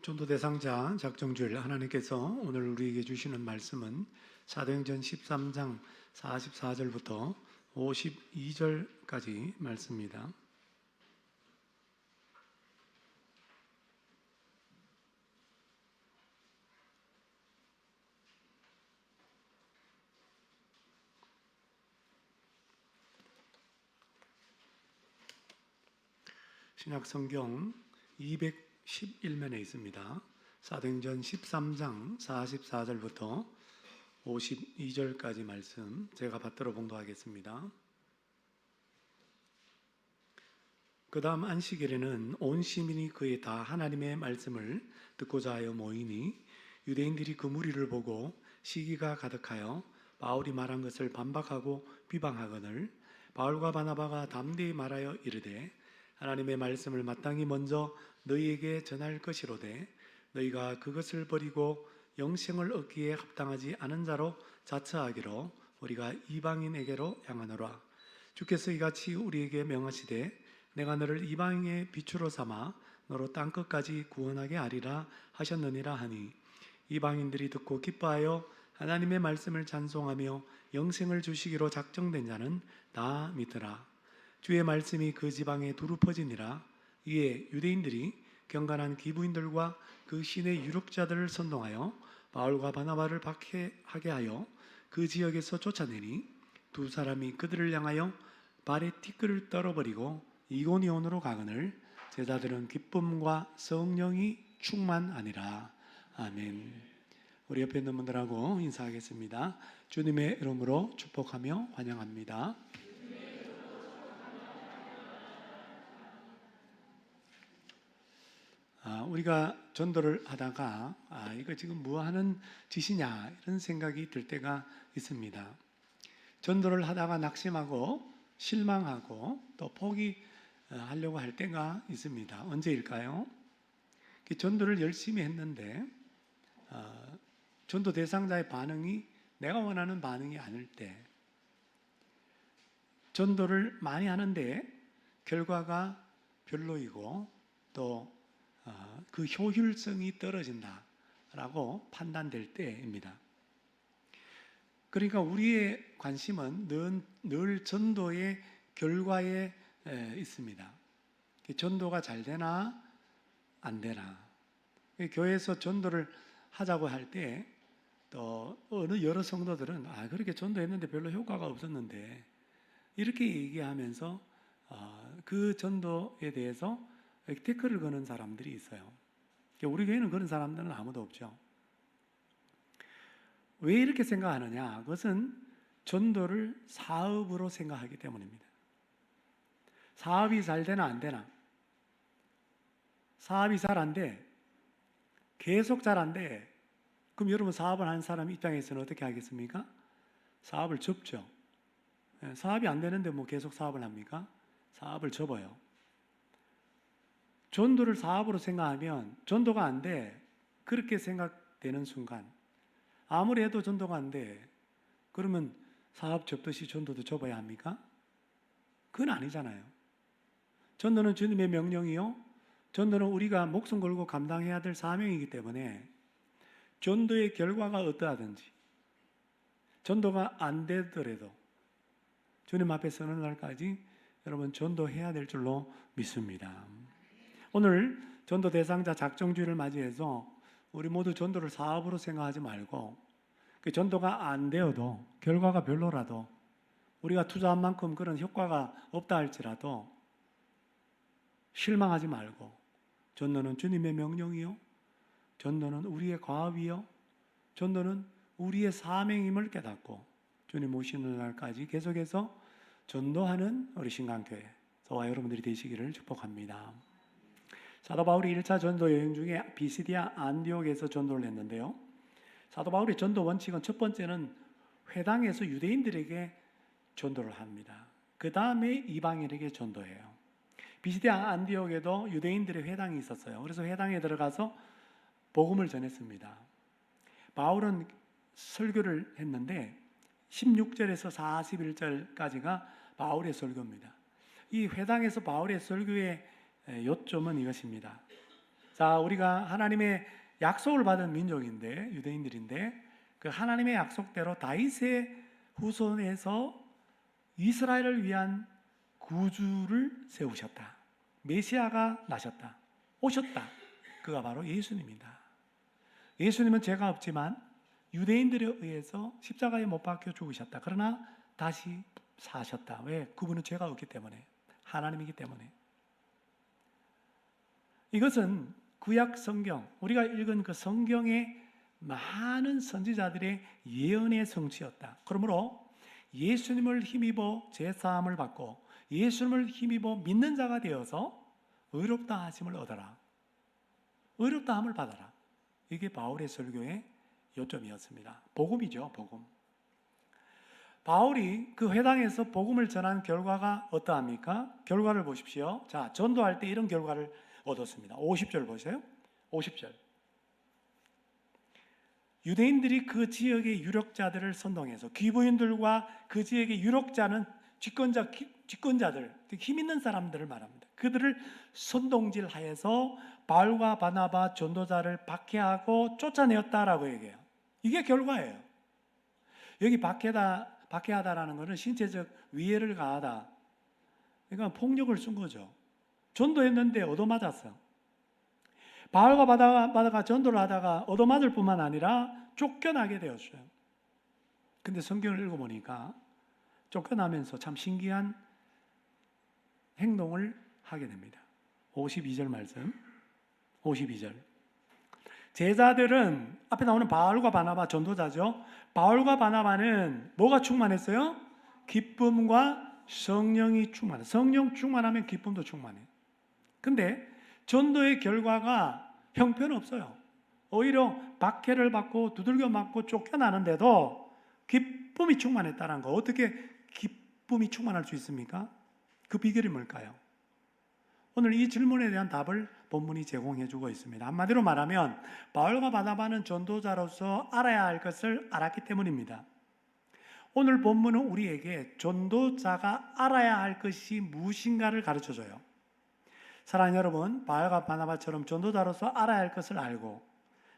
전도 대상자 작정주일 하나님께서 오늘 우리에게 주시는 말씀은 사도행전 13장 44절부터 52절까지 말씀입니다. 신약성경 211면에 있습니다. 사도행전 13장 44절부터 52절까지 말씀 제가 받들어 봉독하겠습니다. 그 다음 안식일에는 온 시민이 그의 다 하나님의 말씀을 듣고자 하여 모이니 유대인들이 그 무리를 보고 시기가 가득하여 바울이 말한 것을 반박하고 비방하거늘 바울과 바나바가 담대히 말하여 이르되 하나님의 말씀을 마땅히 먼저 너희에게 전할 것이로되 너희가 그것을 버리고 영생을 얻기에 합당하지 않은 자로 자처하기로 우리가 이방인에게로 향하노라. 주께서 이같이 우리에게 명하시되 내가 너를 이방인의 빛으로 삼아 너로 땅끝까지 구원하게 하리라 하셨느니라 하니 이방인들이 듣고 기뻐하여 하나님의 말씀을 찬송하며 영생을 주시기로 작정된 자는 다 믿더라. 주의 말씀이 그 지방에 두루 퍼지니라. 이에 유대인들이 경건한 기부인들과 그 신의 유력자들을 선동하여 바울과 바나바를 박해하게 하여 그 지역에서 쫓아내니 두 사람이 그들을 향하여 발에 티끌을 떨어버리고 이고니온으로 가거늘 제자들은 기쁨과 성령이 충만하니라. 아멘. 우리 옆에 있는 분들하고 인사하겠습니다. 주님의 이름으로 축복하며 환영합니다. 우리가 전도를 하다가 이거 지금 뭐 하는 짓이냐 이런 생각이 들 때가 있습니다. 전도를 하다가 낙심하고 실망하고 또 포기하려고 할 때가 있습니다. 언제일까요? 전도를 열심히 했는데 전도 대상자의 반응이 내가 원하는 반응이 아닐 때, 전도를 많이 하는데 결과가 별로이고 또 그 효율성이 떨어진다라고 판단될 때입니다. 그러니까 우리의 관심은 늘 전도의 결과에 있습니다. 전도가 잘 되나 안 되나. 교회에서 전도를 하자고 할 때 또 어느 여러 성도들은 그렇게 전도했는데 별로 효과가 없었는데 이렇게 얘기하면서 그 전도에 대해서 태클을 거는 사람들이 있어요. 우리 교회는 그런 사람들은 아무도 없죠. 왜 이렇게 생각하느냐? 그것은 전도를 사업으로 생각하기 때문입니다. 사업이 잘 되나 안 되나? 사업이 잘 안 돼. 계속 잘 안 돼. 그럼 여러분 사업을 하는 사람 입장에서는 어떻게 하겠습니까? 사업을 접죠. 사업이 안 되는데 뭐 계속 사업을 합니까? 사업을 접어요. 전도를 사업으로 생각하면 전도가 안 돼. 그렇게 생각되는 순간 아무리 해도 전도가 안 돼. 그러면 사업 접듯이 전도도 접어야 합니까? 그건 아니잖아요. 전도는 주님의 명령이요. 전도는 우리가 목숨 걸고 감당해야 될 사명이기 때문에 전도의 결과가 어떠하든지 전도가 안 되더라도 주님 앞에 서는 날까지 여러분 전도해야 될 줄로 믿습니다. 오늘 전도 대상자 작정주의를 맞이해서 우리 모두 전도를 사업으로 생각하지 말고 그 전도가 안 되어도 결과가 별로라도 우리가 투자한 만큼 그런 효과가 없다 할지라도 실망하지 말고 전도는 주님의 명령이요, 전도는 우리의 과업이요, 전도는 우리의 사명임을 깨닫고 주님 오시는 날까지 계속해서 전도하는 우리 신강교회 저와 여러분들이 되시기를 축복합니다. 사도 바울이 1차 전도 여행 중에 비시디아 안디옥에서 전도를 했는데요. 사도 바울의 전도 원칙은 첫 번째는 회당에서 유대인들에게 전도를 합니다. 그 다음에 이방인에게 전도해요. 비시디아 안디옥에도 유대인들의 회당이 있었어요. 그래서 회당에 들어가서 복음을 전했습니다. 바울은 설교를 했는데 16절에서 41절까지가 바울의 설교입니다. 이 회당에서 바울의 설교의 요점은 이것입니다. 자, 우리가 하나님의 약속을 받은 민족인데, 유대인들인데, 그 하나님의 약속대로 다윗의 후손에서 이스라엘을 위한 구주를 세우셨다. 메시아가 나셨다. 오셨다. 그가 바로 예수님이다. 예수님은 죄가 없지만 유대인들에 의해서 십자가에 못 박혀 죽으셨다. 그러나 다시 사셨다. 왜? 그분은 죄가 없기 때문에, 하나님이기 때문에. 이것은 구약 성경, 우리가 읽은 그 성경의 많은 선지자들의 예언의 성취였다. 그러므로 예수님을 힘입어 죄사함을 받고 예수님을 힘입어 믿는 자가 되어서 의롭다 하심을 얻어라. 의롭다 함을 받아라. 이게 바울의 설교의 요점이었습니다. 복음이죠, 복음. 바울이 그 회당에서 복음을 전한 결과가 어떠합니까? 결과를 보십시오. 자, 전도할 때 이런 결과를 얻었습니다. 50절 보세요. 50절. 유대인들이 그 지역의 유력자들을 선동해서 귀부인들과 그 지역의 유력자는 집권자들, 힘 있는 사람들을 말합니다. 그들을 선동질하여서 바울과 바나바 전도자를 박해하고 쫓아내었다라고 얘기해요. 이게 결과예요. 여기 박해하다라는 것은 신체적 위해를 가하다. 그러니까 폭력을 쓴 거죠. 전도했는데 얻어맞았어. 바울과 바나바가 전도를 하다가 얻어맞을 뿐만 아니라 쫓겨나게 되었어요. 근데 성경을 읽어보니까 쫓겨나면서 참 신기한 행동을 하게 됩니다. 52절 말씀. 52절. 제자들은 앞에 나오는 바울과 바나바 전도자죠. 바울과 바나바는 뭐가 충만했어요? 기쁨과 성령이 충만해. 성령 충만하면 기쁨도 충만해. 근데 전도의 결과가 형편없어요. 오히려 박해를 받고 두들겨 맞고 쫓겨나는데도 기쁨이 충만했다는 거. 어떻게 기쁨이 충만할 수 있습니까? 그 비결이 뭘까요? 오늘 이 질문에 대한 답을 본문이 제공해 주고 있습니다. 한마디로 말하면 바울과 바나바는 전도자로서 알아야 할 것을 알았기 때문입니다. 오늘 본문은 우리에게 전도자가 알아야 할 것이 무엇인가를 가르쳐줘요. 사랑하는 여러분, 바울과 바나바처럼 전도자로서 알아야 할 것을 알고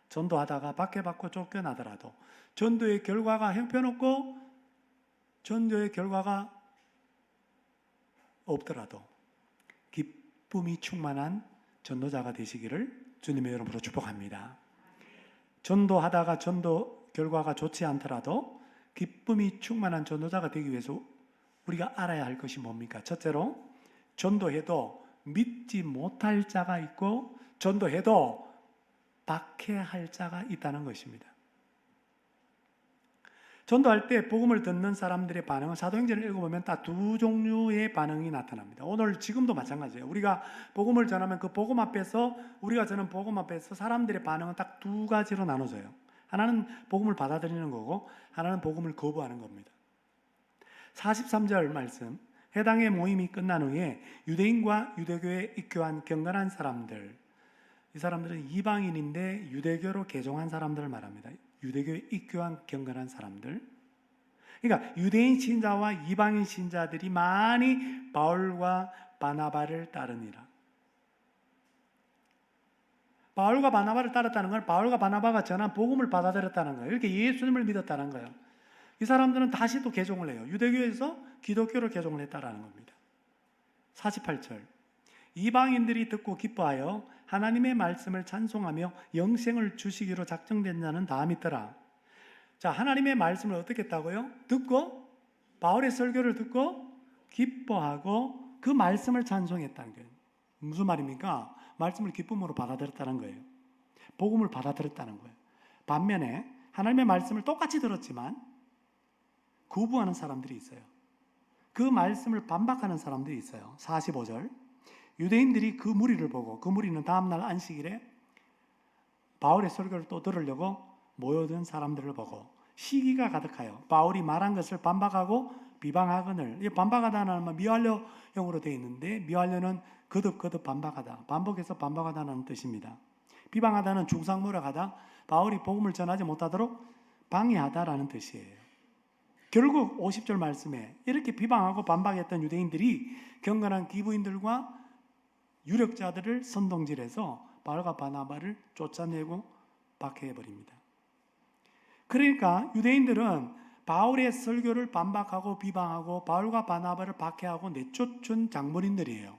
전도하다가 박해받고 쫓겨나더라도 전도의 결과가 형편없고 전도의 결과가 없더라도 기쁨이 충만한 전도자가 되시기를 주님의 이름으로 축복합니다. 전도하다가 전도 결과가 좋지 않더라도 기쁨이 충만한 전도자가 되기 위해서 우리가 알아야 할 것이 뭡니까? 첫째로 전도해도 믿지 못할 자가 있고 전도해도 박해할 자가 있다는 것입니다. 전도할 때 복음을 듣는 사람들의 반응은 사도행전을 읽어보면 딱 두 종류의 반응이 나타납니다. 오늘 지금도 마찬가지예요. 우리가 복음을 전하면 그 복음 앞에서 우리가 전하는 복음 앞에서 사람들의 반응은 딱 두 가지로 나눠져요. 하나는 복음을 받아들이는 거고 하나는 복음을 거부하는 겁니다. 43절 말씀. 해당의 모임이 끝난 후에 유대인과 유대교에 입교한 경건한 사람들, 이 사람들은 이방인인데 유대교로 개종한 사람들을 말합니다. 유대교에 입교한 경건한 사람들. 그러니까 유대인 신자와 이방인 신자들이 많이 바울과 바나바를 따르니라. 바울과 바나바를 따랐다는 건 바울과 바나바가 전한 복음을 받아들였다는 거예요. 이렇게 예수님을 믿었다는 거예요. 이 사람들은 다시 또 개종을 해요. 유대교에서 기독교로 개종을 했다라는 겁니다. 48절. 이방인들이 듣고 기뻐하여 하나님의 말씀을 찬송하며 영생을 주시기로 작정된 자는 다 믿더라. 자, 하나님의 말씀을 어떻게 했다고요? 듣고 바울의 설교를 듣고 기뻐하고 그 말씀을 찬송했다는 거예요. 무슨 말입니까? 말씀을 기쁨으로 받아들였다는 거예요. 복음을 받아들였다는 거예요. 반면에 하나님의 말씀을 똑같이 들었지만 거부하는 사람들이 있어요. 그 말씀을 반박하는 사람들이 있어요. 45절. 유대인들이 그 무리를 보고, 그 무리는 다음날 안식일에 바울의 설교를 또 들으려고 모여든 사람들을 보고 시기가 가득하여 바울이 말한 것을 반박하고 비방하거늘. 반박하다는 말 미완료형으로 되어 있는데 미완료는 거듭 반박하다, 반복해서 반박하다는 뜻입니다. 비방하다는 중상모략하다, 바울이 복음을 전하지 못하도록 방해하다라는 뜻이에요. 결국 50절 말씀에 이렇게 비방하고 반박했던 유대인들이 경건한 기부인들과 유력자들을 선동질해서 바울과 바나바를 쫓아내고 박해해버립니다. 그러니까 유대인들은 바울의 설교를 반박하고 비방하고 바울과 바나바를 박해하고 내쫓은 장본인들이에요.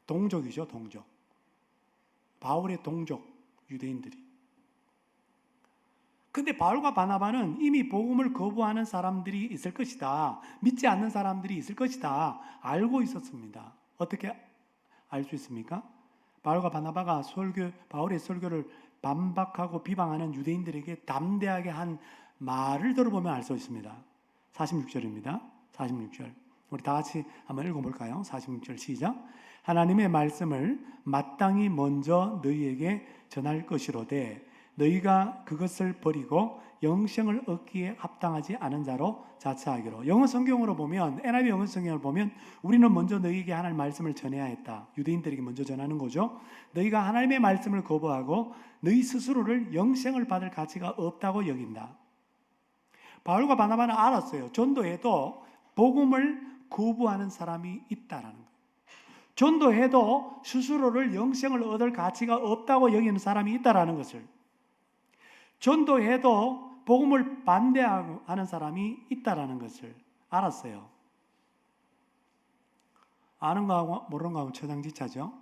동족이죠, 동족. 바울의 동족 유대인들이. 근데 바울과 바나바는 이미 복음을 거부하는 사람들이 있을 것이다, 믿지 않는 사람들이 있을 것이다 알고 있었습니다. 어떻게 알 수 있습니까? 바울과 바나바가 바울의 설교를 반박하고 비방하는 유대인들에게 담대하게 한 말을 들어보면 알 수 있습니다. 46절입니다. 46절. 우리 다 같이 한번 읽어볼까요? 46절 시작. 하나님의 말씀을 마땅히 먼저 너희에게 전할 것이로되 너희가 그것을 버리고 영생을 얻기에 합당하지 않은 자로 자처하기로. 영어 성경으로 보면, NIV 영어 성경을 보면 우리는 먼저 너희에게 하나님의 말씀을 전해야 했다. 유대인들에게 먼저 전하는 거죠. 너희가 하나님의 말씀을 거부하고 너희 스스로를 영생을 받을 가치가 없다고 여긴다. 바울과 바나바는 알았어요. 전도해도 복음을 거부하는 사람이 있다라는 거예요. 전도해도 스스로를 영생을 얻을 가치가 없다고 여기는 사람이 있다라는 것을, 전도해도 복음을 반대하고 하는 사람이 있다라는 것을 알았어요. 아는 거하고 모르는 거하고 천양지차죠.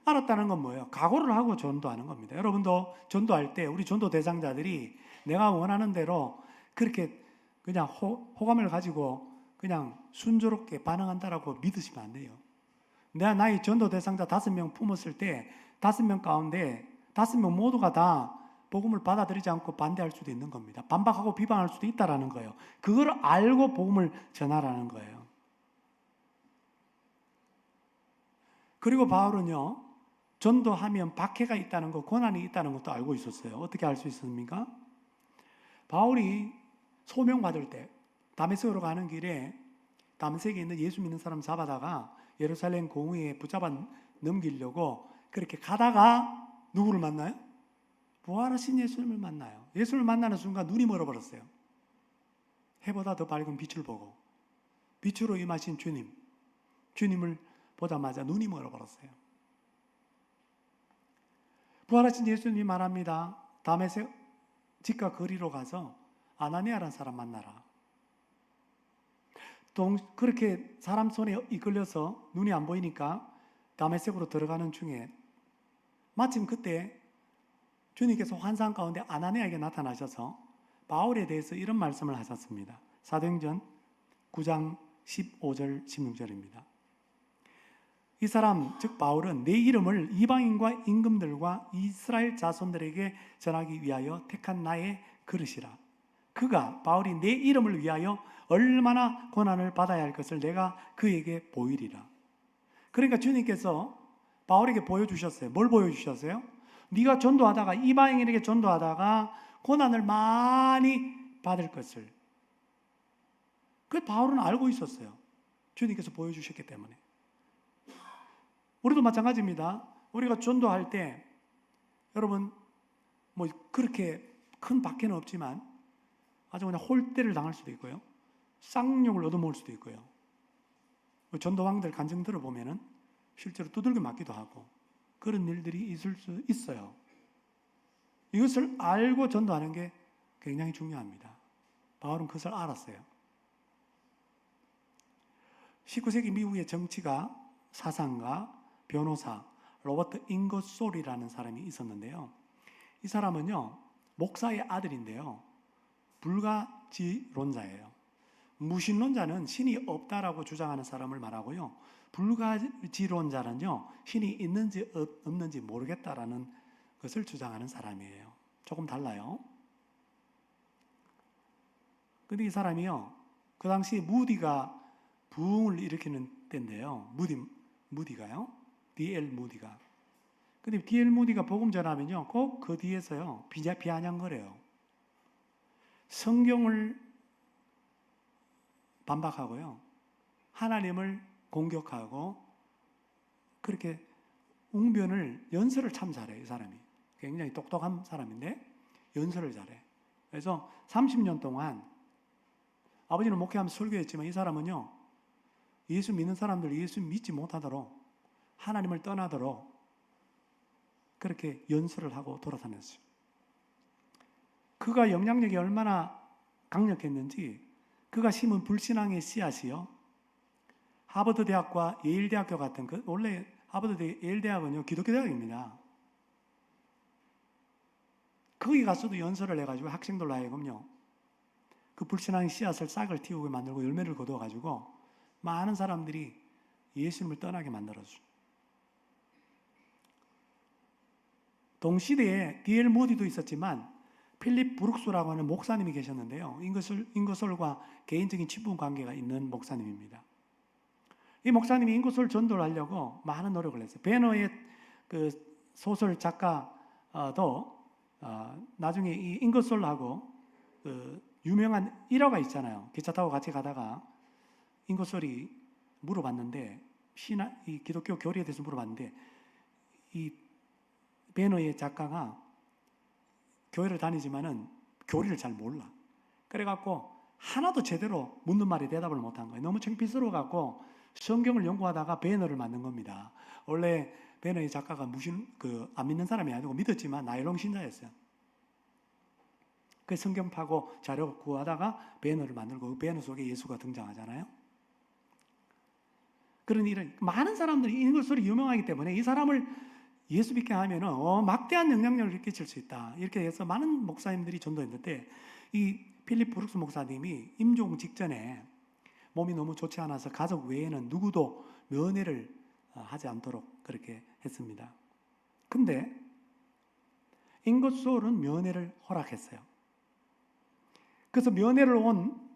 알았다는 건 뭐예요? 각오를 하고 전도하는 겁니다. 여러분도 전도할 때 우리 전도 대상자들이 내가 원하는 대로 그렇게 그냥 호감을 가지고 그냥 순조롭게 반응한다라고 믿으시면 안 돼요. 내가 나의 전도 대상자 5명 품었을 때 5명 가운데 5명 모두가 다 복음을 받아들이지 않고 반대할 수도 있는 겁니다. 반박하고 비방할 수도 있다라는 거예요. 그걸 알고 복음을 전하라는 거예요. 그리고 바울은요, 전도하면 박해가 있다는 거, 고난이 있다는 것도 알고 있었어요. 어떻게 알 수 있습니까? 바울이 소명받을 때 다메섹으로 가는 길에 다메섹에 있는 예수 믿는 사람 잡아다가 예루살렘 공의에 붙잡아 넘기려고 그렇게 가다가 누구를 만나요? 부활하신 예수님을 만나요. 예수님을 만나는 순간 눈이 멀어버렸어요. 해보다 더 밝은 빛을 보고 빛으로 임하신 주님을 보자마자 눈이 멀어버렸어요. 부활하신 예수님이 말합니다. 다메섹 집과 거리로 가서 아나니아라는 사람 만나라. 그렇게 사람 손에 이끌려서 눈이 안 보이니까 다메섹으로 들어가는 중에 마침 그때 주님께서 환상 가운데 아나니아에게 나타나셔서 바울에 대해서 이런 말씀을 하셨습니다. 사도행전 9장 15절 16절입니다. 이 사람 즉 바울은 내 이름을 이방인과 임금들과 이스라엘 자손들에게 전하기 위하여 택한 나의 그릇이라. 그가 바울이 내 이름을 위하여 얼마나 고난을 받아야 할 것을 내가 그에게 보이리라. 그러니까 주님께서 바울에게 보여주셨어요. 뭘 보여주셨어요? 네가 전도하다가, 이방인에게 전도하다가 고난을 많이 받을 것을. 그 바울은 알고 있었어요. 주님께서 보여주셨기 때문에. 우리도 마찬가지입니다. 우리가 전도할 때 여러분 뭐 그렇게 큰 박해는 없지만 아주 그냥 홀대를 당할 수도 있고요, 쌍욕을 얻어먹을 수도 있고요. 전도왕들 간증 들어보면은 실제로 두들겨 맞기도 하고 그런 일들이 있을 수 있어요. 이것을 알고 전도하는 게 굉장히 중요합니다. 바울은 그것을 알았어요. 19세기 미국의 정치가, 사상가, 변호사 로버트 잉거솔이라는 사람이 있었는데요. 이 사람은요, 목사의 아들인데요, 불가지론자예요. 무신론자는 신이 없다라고 주장하는 사람을 말하고요, 불가지론자는요, 신이 있는지 없는지 모르겠다라는 것을 주장하는 사람이에요. 조금 달라요. 근데 이 사람이요, 그 당시 무디가 부흥을 일으키는 때인데요. 무디가요. D.L. 무디가. 근데 D.L. 무디가 복음 전하면요, 꼭 그 뒤에서요, 비아냥거려요. 성경을 반박하고요, 하나님을 공격하고, 그렇게 웅변을, 연설을 참 잘해요. 이 사람이 굉장히 똑똑한 사람인데 연설을 잘해. 그래서 30년 동안 아버지는 목회하면서 설교했지만 이 사람은요, 예수 믿는 사람들 예수 믿지 못하도록, 하나님을 떠나도록 그렇게 연설을 하고 돌아다녔어요. 그가 영향력이 얼마나 강력했는지 그가 심은 불신앙의 씨앗이요. 하버드 대학과 예일 대학교 같은 원래 하버드 예일 대학은요 기독교 대학입니다. 거기 가서도 연설을 해가지고 학생들로 하여금요 그 불신앙의 씨앗을 싹을 틔우게 만들고 열매를 거두어가지고 많은 사람들이 예수님을 떠나게 만들었어요. 동시대에 D.L. 모디도 있었지만 필립 브룩스라고 하는 목사님이 계셨는데요. 인거솔과 개인적인 친분 관계가 있는 목사님입니다. 이 목사님이 인거솔 전도를 하려고 많은 노력을 했어요. 배너의 그 소설 작가도 나중에 이 인거솔하고 그 유명한 일화가 있잖아요. 기차 타고 같이 가다가 인거솔이 물어봤는데 이 기독교 교리에 대해서 물어봤는데 이 배너의 작가가 교회를 다니지만은 교리를 잘 몰라. 그래갖고 하나도 제대로 묻는 말에 대답을 못한 거예요. 너무 창피스러워갖고 성경을 연구하다가 배너를 만든 겁니다. 원래 배너의 작가가 안 믿는 사람이 아니고 믿었지만 나일론 신자였어요. 그 성경 파고 자료 구하다가 배너를 만들고 그 배너 속에 예수가 등장하잖아요. 그런 일은 많은 사람들이 이것으로 유명하기 때문에 이 사람을 예수 믿게 하면은 막대한 영향력을 끼칠 수 있다. 이렇게 해서 많은 목사님들이 전도했는데 이 필립 브룩스 목사님이 임종 직전에 몸이 너무 좋지 않아서 가족 외에는 누구도 면회를 하지 않도록 그렇게 했습니다. 근데 인거솔은 면회를 허락했어요. 그래서 면회를 온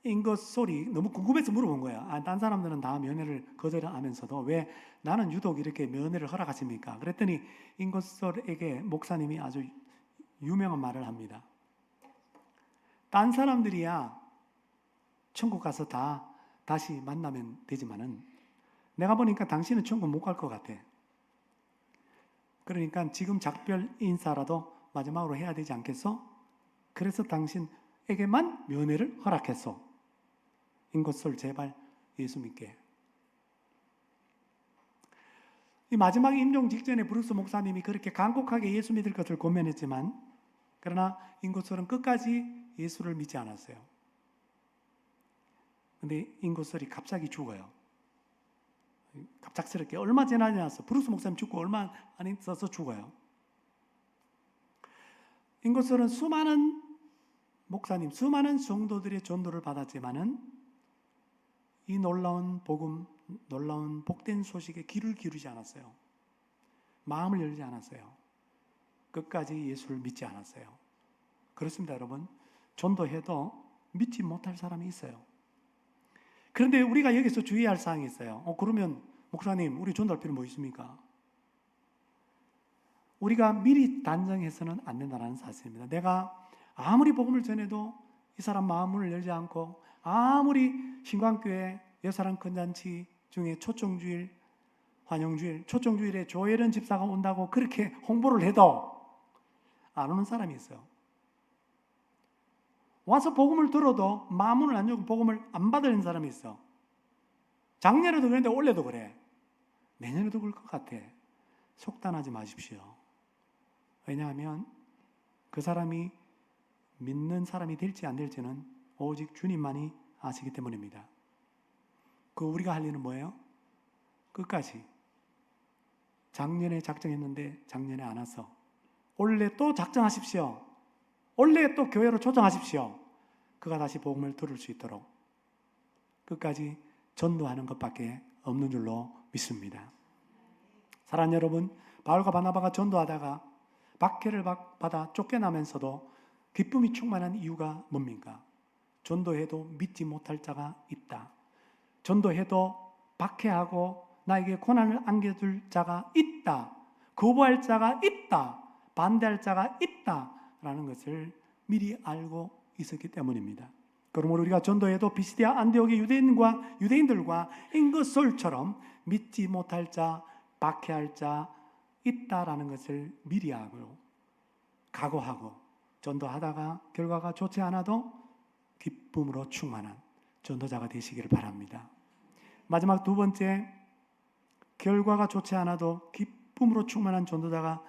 인거솔이 너무 궁금해서 물어본 거예요. 딴 사람들은 다 면회를 거절하면서도 왜 나는 유독 이렇게 면회를 허락하십니까? 그랬더니 인거솔에게 목사님이 아주 유명한 말을 합니다. 딴 사람들이야 천국 가서 다시 만나면 되지만은 내가 보니까 당신은 천국 못 갈 것 같아. 그러니까 지금 작별 인사라도 마지막으로 해야 되지 않겠어? 그래서 당신에게만 면회를 허락했어. 인거솔 제발 예수 믿게. 이 마지막 임종 직전에 브룩스 목사님이 그렇게 간곡하게 예수 믿을 것을 권면했지만 그러나 인거솔은 끝까지 예수를 믿지 않았어요. 근데 인거솔이 갑자기 죽어요. 갑작스럽게 얼마 지나지 않았어. 브룩스 목사님 죽고 얼마 안 있어서 죽어요. 인거솔은 수많은 목사님, 수많은 성도들의 전도를 받았지만은 이 놀라운 복음, 놀라운 복된 소식에 귀를 기울이지 않았어요. 마음을 열지 않았어요. 끝까지 예수를 믿지 않았어요. 그렇습니다, 여러분. 전도해도 믿지 못할 사람이 있어요. 그런데 우리가 여기서 주의할 사항이 있어요. 그러면 목사님, 우리 전도할 필요 뭐 있습니까? 우리가 미리 단정해서는 안 된다는 사실입니다. 내가 아무리 복음을 전해도 이 사람 마음을 열지 않고 아무리 신광교회 여사랑 큰잔치 중에 초청주일, 환영주일, 초청주일에 조혜련 집사가 온다고 그렇게 홍보를 해도 안 오는 사람이 있어요. 와서 복음을 들어도 마음을 안 열고 복음을 안 받는 사람이 있어. 작년에도 그랬는데 올해도 그래. 내년에도 그럴 것 같아. 속단하지 마십시오. 왜냐하면 그 사람이 믿는 사람이 될지 안 될지는 오직 주님만이 아시기 때문입니다. 우리가 할 일은 뭐예요? 끝까지. 작년에 작정했는데 작년에 안 와서 올해 또 작정하십시오. 올해 또 교회로 초청하십시오. 그가 다시 복음을 들을 수 있도록 끝까지 전도하는 것밖에 없는 줄로 믿습니다. 사랑하는 여러분, 바울과 바나바가 전도하다가 박해를 받아 쫓겨나면서도 기쁨이 충만한 이유가 뭡니까? 전도해도 믿지 못할 자가 있다. 전도해도 박해하고 나에게 고난을 안겨줄 자가 있다. 거부할 자가 있다. 반대할 자가 있다라는 것을 미리 알고 있었기 때문입니다. 그러므로 우리가 전도해도 비시디아 안디옥의 유대인들과 인거솔처럼 믿지 못할 자, 박해할 자 있다라는 것을 미리 알고 각오하고 전도하다가 결과가 좋지 않아도 기쁨으로 충만한 전도자가 되시기를 바랍니다. 마지막 두 번째, 결과가 좋지 않아도 기쁨으로 충만한 전도자가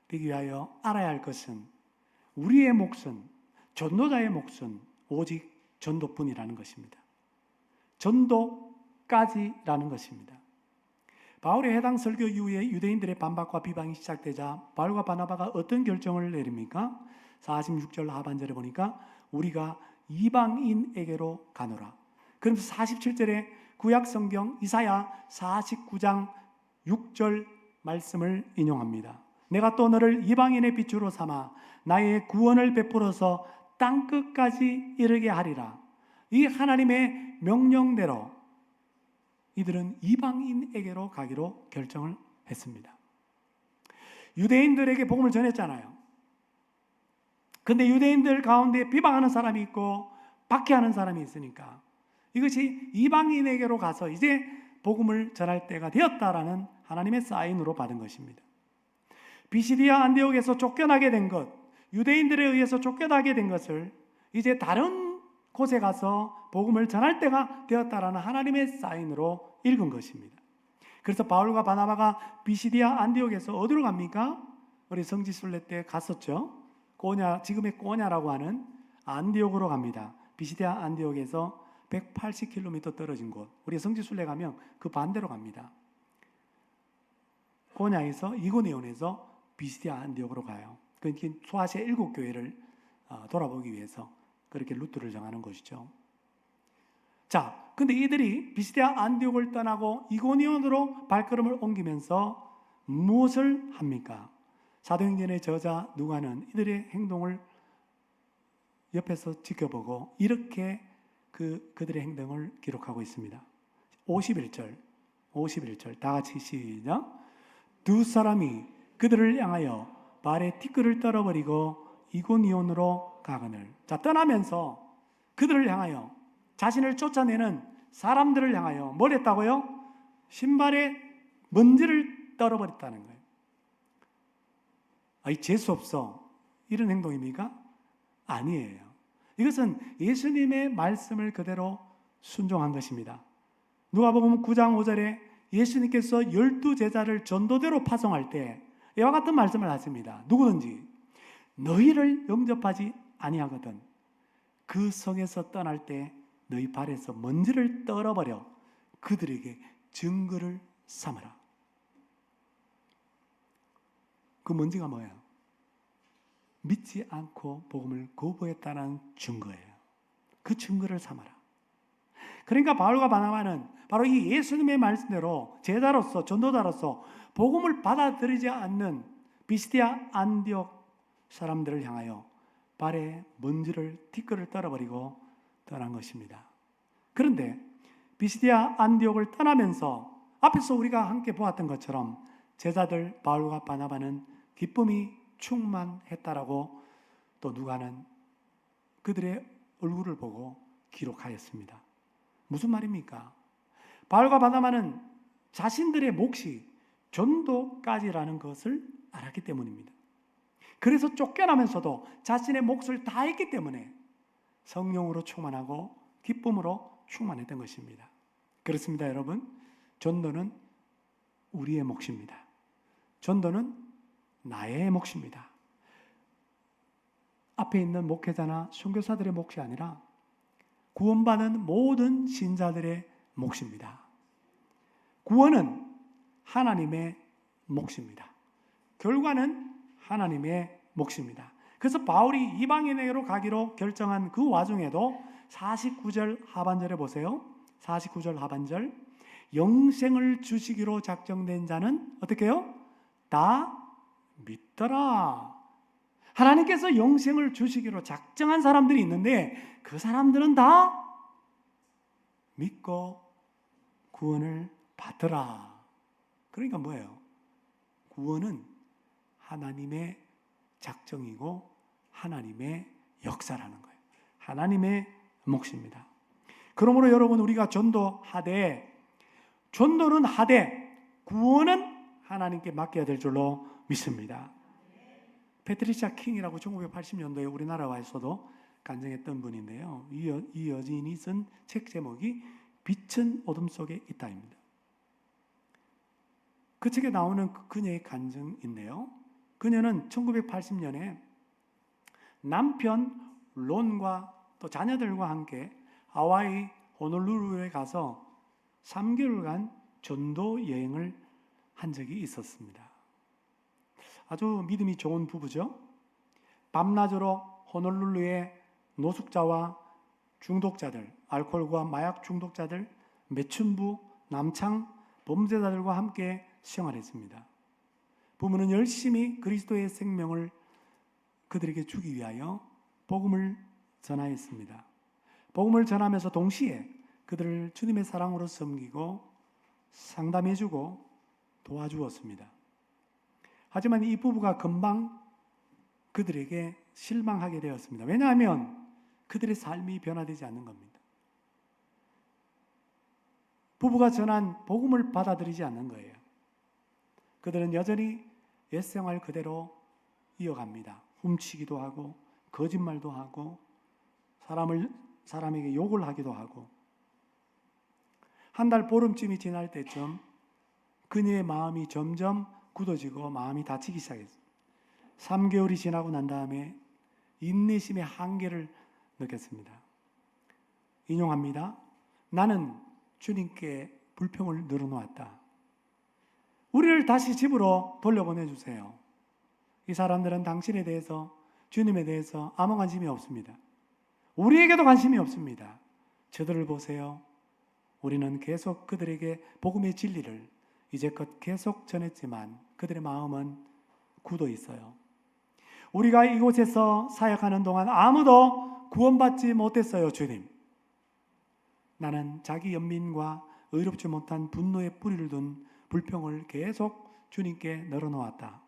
되기 위하여 알아야 할 것은 우리의 몫은, 전도자의 몫은 오직 전도뿐이라는 것입니다. 전도까지라는 것입니다. 바울의 해당 설교 이후에 유대인들의 반박과 비방이 시작되자 바울과 바나바가 어떤 결정을 내립니까? 46절 하반절에 보니까 우리가 이방인에게로 가노라. 그러면서 47절에 구약 성경 이사야 49장 6절 말씀을 인용합니다. 내가 또 너를 이방인의 빛으로 삼아 나의 구원을 베풀어서 땅끝까지 이르게 하리라. 이 하나님의 명령대로 이들은 이방인에게로 가기로 결정을 했습니다. 유대인들에게 복음을 전했잖아요. 근데 유대인들 가운데 비방하는 사람이 있고 박해하는 사람이 있으니까 이것이 이방인에게로 가서 이제 복음을 전할 때가 되었다라는 하나님의 사인으로 받은 것입니다. 비시디아 안디옥에서 쫓겨나게 된 것, 유대인들에 의해서 쫓겨나게 된 것을 이제 다른 곳에 가서 복음을 전할 때가 되었다라는 하나님의 사인으로 읽은 것입니다. 그래서 바울과 바나바가 비시디아 안디옥에서 어디로 갑니까? 우리 성지순례 때 갔었죠. 꼬냐, 지금의 꼬냐라고 하는 안디옥으로 갑니다. 비시디아 안디옥에서 180km 떨어진 곳. 우리 성지순례 가면 그 반대로 갑니다. 꼬냐에서 이고니온에서 비시디아 안디옥으로 가요. 그러니까 소아시아 7교회를 돌아보기 위해서 그렇게 루트를 정하는 것이죠. 자, 근데 이들이 비시디아 안디옥을 떠나고 이고니온으로 발걸음을 옮기면서 무엇을 합니까? 사도행전의 저자 누가는 이들의 행동을 옆에서 지켜보고 이렇게 그들의 행동을 기록하고 있습니다. 51절 다 같이 시작. 두 사람이 그들을 향하여 발에 티끌을 떨어버리고 이고니온으로 가거늘. 자, 떠나면서 그들을 향하여 자신을 쫓아내는 사람들을 향하여 뭘 했다고요? 신발에 먼지를 떨어버렸다는 거예요. 아이, 재수없어. 이런 행동입니까? 아니에요. 이것은 예수님의 말씀을 그대로 순종한 것입니다. 누가복음 9장 5절에 예수님께서 12제자를 전도대로 파송할 때 이와 같은 말씀을 하십니다. 누구든지 너희를 영접하지 아니하거든 그 성에서 떠날 때 너희 발에서 먼지를 떨어버려 그들에게 증거를 삼으라. 그 먼지가 뭐예요? 믿지 않고 복음을 거부했다는 증거예요. 그 증거를 삼아라. 그러니까 바울과 바나바는 바로 이 예수님의 말씀대로 제자로서 전도자로서 복음을 받아들이지 않는 비시디아 안디옥 사람들을 향하여 발에 먼지를 티끌을 떨어버리고 떠난 것입니다. 그런데 비시디아 안디옥을 떠나면서 앞에서 우리가 함께 보았던 것처럼 제자들 바울과 바나바는 기쁨이 충만했다라고 또 누가는 그들의 얼굴을 보고 기록하였습니다. 무슨 말입니까? 바울과 바나바는 자신들의 몫이 전도까지라는 것을 알았기 때문입니다. 그래서 쫓겨나면서도 자신의 몫을 다했기 때문에 성령으로 충만하고 기쁨으로 충만했던 것입니다. 그렇습니다, 여러분. 전도는 우리의 몫입니다. 전도는 나의 몫입니다. 앞에 있는 목회자나 선교사들의 몫이 아니라 구원받은 모든 신자들의 몫입니다. 구원은 하나님의 몫입니다. 결과는 하나님의 몫입니다. 그래서 바울이 이방인에게로 가기로 결정한 그 와중에도 49절 하반절에 보세요. 49절 하반절. 영생을 주시기로 작정된 자는 어떻게 해요? 다 믿더라. 하나님께서 영생을 주시기로 작정한 사람들이 있는데 그 사람들은 다 믿고 구원을 받더라. 그러니까 뭐예요? 구원은 하나님의 작정이고 하나님의 역사라는 거예요. 하나님의 몫입니다. 그러므로 여러분, 우리가 전도하되, 전도는 하되 구원은 하나님께 맡겨야 될 줄로 믿습니다. 패트리샤 킹이라고 1980년도에 우리나라에서도 간증했던 분인데요. 이 여인이 쓴 책 제목이 빛은 어둠 속에 있다입니다. 그 책에 나오는 그녀의 간증인데요. 그녀는 1980년에 남편 론과 또 자녀들과 함께 하와이 호놀룰루에 가서 3개월간 전도 여행을 한 적이 있었습니다. 아주 믿음이 좋은 부부죠. 밤낮으로 호놀룰루의 노숙자와 중독자들, 알코올과 마약 중독자들, 매춘부, 남창, 범죄자들과 함께 생활했습니다. 부부는 열심히 그리스도의 생명을 그들에게 주기 위하여 복음을 전하였습니다. 복음을 전하면서 동시에 그들을 주님의 사랑으로 섬기고 상담해주고 도와주었습니다. 하지만 이 부부가 금방 그들에게 실망하게 되었습니다. 왜냐하면 그들의 삶이 변화되지 않는 겁니다. 부부가 전한 복음을 받아들이지 않는 거예요. 그들은 여전히 옛생활 그대로 이어갑니다. 훔치기도 하고 거짓말도 하고 사람에게 욕을 하기도 하고. 한 달 보름쯤이 지날 때쯤 그녀의 마음이 점점 굳어지고 마음이 다치기 시작했습니다. 3개월이 지나고 난 다음에 인내심의 한계를 느꼈습니다. 인용합니다. 나는 주님께 불평을 늘어놓았다. 우리를 다시 집으로 돌려보내주세요. 이 사람들은 당신에 대해서, 주님에 대해서 아무 관심이 없습니다. 우리에게도 관심이 없습니다. 저들을 보세요. 우리는 계속 그들에게 복음의 진리를 이제껏 계속 전했지만 그들의 마음은 굳어 있어요. 우리가 이곳에서 사역하는 동안 아무도 구원받지 못했어요, 주님. 나는 자기 연민과 의롭지 못한 분노의 뿌리를 둔 불평을 계속 주님께 늘어놓았다.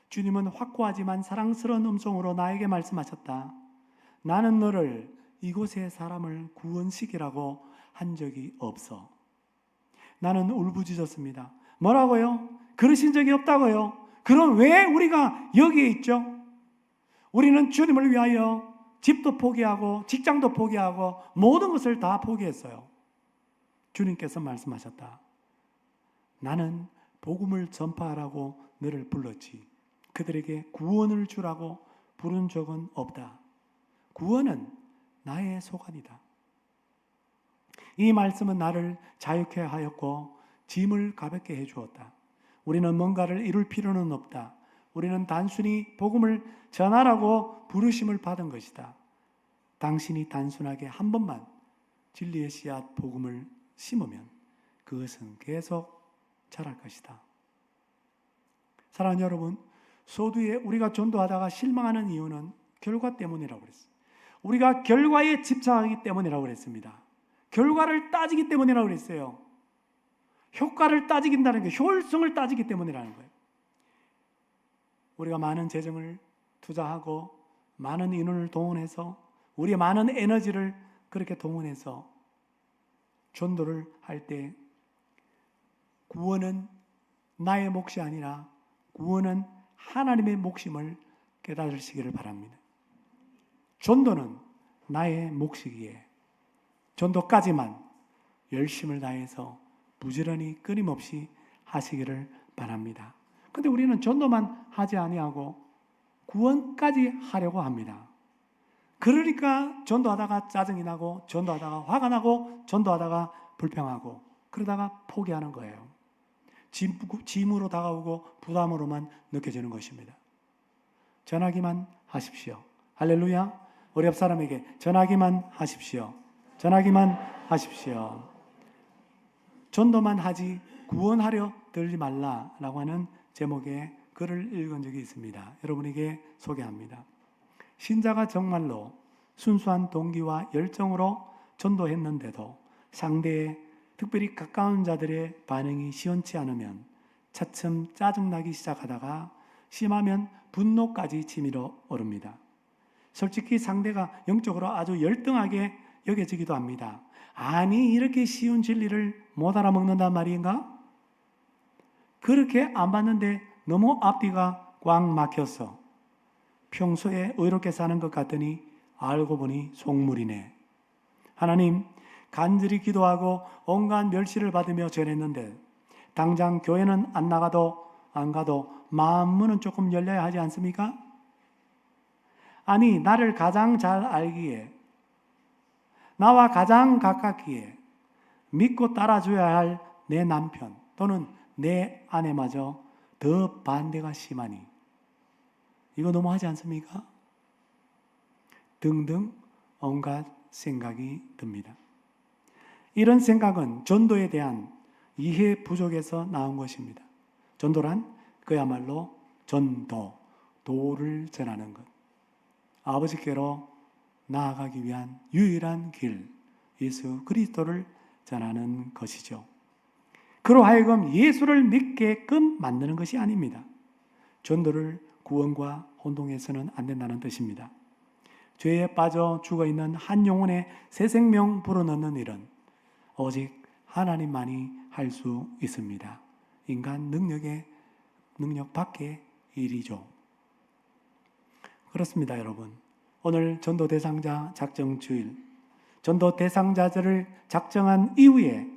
주님은 확고하지만 사랑스러운 음성으로 나에게 말씀하셨다. 나는 너를 이곳의 사람을 구원시키라고 한 적이 없어. 나는 울부짖었습니다. 뭐라고요? 그러신 적이 없다고요? 그럼 왜 우리가 여기에 있죠? 우리는 주님을 위하여 집도 포기하고 직장도 포기하고 모든 것을 다 포기했어요. 주님께서 말씀하셨다. 나는 복음을 전파하라고 너를 불렀지. 그들에게 구원을 주라고 부른 적은 없다. 구원은 나의 소관이다. 이 말씀은 나를 자유케 하였고 짐을 가볍게 해주었다. 우리는 뭔가를 이룰 필요는 없다. 우리는 단순히 복음을 전하라고 부르심을 받은 것이다. 당신이 단순하게 한 번만 진리의 씨앗 복음을 심으면 그것은 계속 자랄 것이다. 사랑하는 여러분, 소두에 우리가 전도하다가 실망하는 이유는 결과 때문이라고 그랬어요. 우리가 결과에 집착하기 때문이라고 그랬습니다. 결과를 따지기 때문이라고 그랬어요. 효과를 따지긴다는 게 효율성을 따지기 때문이라는 거예요. 우리가 많은 재정을 투자하고 많은 인원을 동원해서 우리의 많은 에너지를 그렇게 동원해서 전도를 할 때 구원은 나의 몫이 아니라 구원은 하나님의 몫임을 깨달으시기를 바랍니다. 전도는 나의 몫이기에 전도까지만 열심을 다해서 부지런히 끊임없이 하시기를 바랍니다. 그런데 우리는 전도만 하지 아니하고 구원까지 하려고 합니다. 그러니까 전도하다가 짜증이 나고 전도하다가 화가 나고 전도하다가 불평하고 그러다가 포기하는 거예요. 짐으로 다가오고 부담으로만 느껴지는 것입니다. 전하기만 하십시오. 할렐루야. 우리 옆 사람에게 전하기만 하십시오. 전하기만 하십시오. 전도만 하지 구원하려 들지 말라라고 하는 제목의 글을 읽은 적이 있습니다. 여러분에게 소개합니다. 신자가 정말로 순수한 동기와 열정으로 전도했는데도 상대의 특별히 가까운 자들의 반응이 시원치 않으면 차츰 짜증나기 시작하다가 심하면 분노까지 치밀어 오릅니다. 솔직히 상대가 영적으로 아주 열등하게 여겨지기도 합니다. 아니, 이렇게 쉬운 진리를 못 알아먹는단 말인가? 그렇게 안 봤는데 너무 앞뒤가 꽉 막혔어. 평소에 의롭게 사는 것 같더니 알고 보니 속물이네. 하나님, 간절히 기도하고 온갖 멸시를 받으며 전했는데 당장 교회는 안 나가도 안 가도 마음문은 조금 열려야 하지 않습니까? 아니, 나를 가장 잘 알기에, 나와 가장 가깝기에 믿고 따라줘야 할 내 남편 또는 내 아내마저 더 반대가 심하니 이거 너무하지 않습니까? 등등 온갖 생각이 듭니다. 이런 생각은 전도에 대한 이해 부족에서 나온 것입니다. 전도란 그야말로 전도, 도를 전하는 것. 아버지께로 나아가기 위한 유일한 길, 예수 그리스도를 전하는 것이죠. 그로 하여금 예수를 믿게끔 만드는 것이 아닙니다. 전도를 구원과 혼동해서는 안 된다는 뜻입니다. 죄에 빠져 죽어있는 한 영혼에 새 생명 불어넣는 일은 오직 하나님만이 할 수 있습니다. 인간 능력 밖의 일이죠. 그렇습니다, 여러분. 오늘 전도 대상자 작정 주일, 전도 대상자들을 작정한 이후에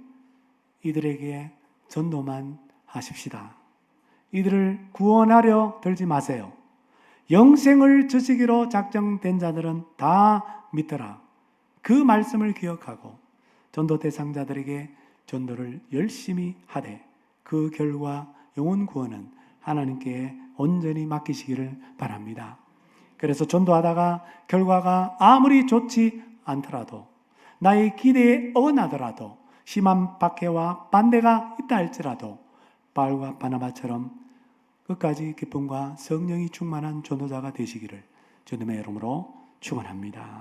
이들에게 전도만 하십시다. 이들을 구원하려 들지 마세요. 영생을 주시기로 작정된 자들은 다 믿더라. 그 말씀을 기억하고 전도 대상자들에게 전도를 열심히 하되 그 결과 영혼 구원은 하나님께 온전히 맡기시기를 바랍니다. 그래서 전도하다가 결과가 아무리 좋지 않더라도 나의 기대에 어긋나더라도 심한 박해와 반대가 있다 할지라도 바울과 바나바처럼 끝까지 기쁨과 성령이 충만한 전도자가 되시기를 주님의 이름으로 축원합니다.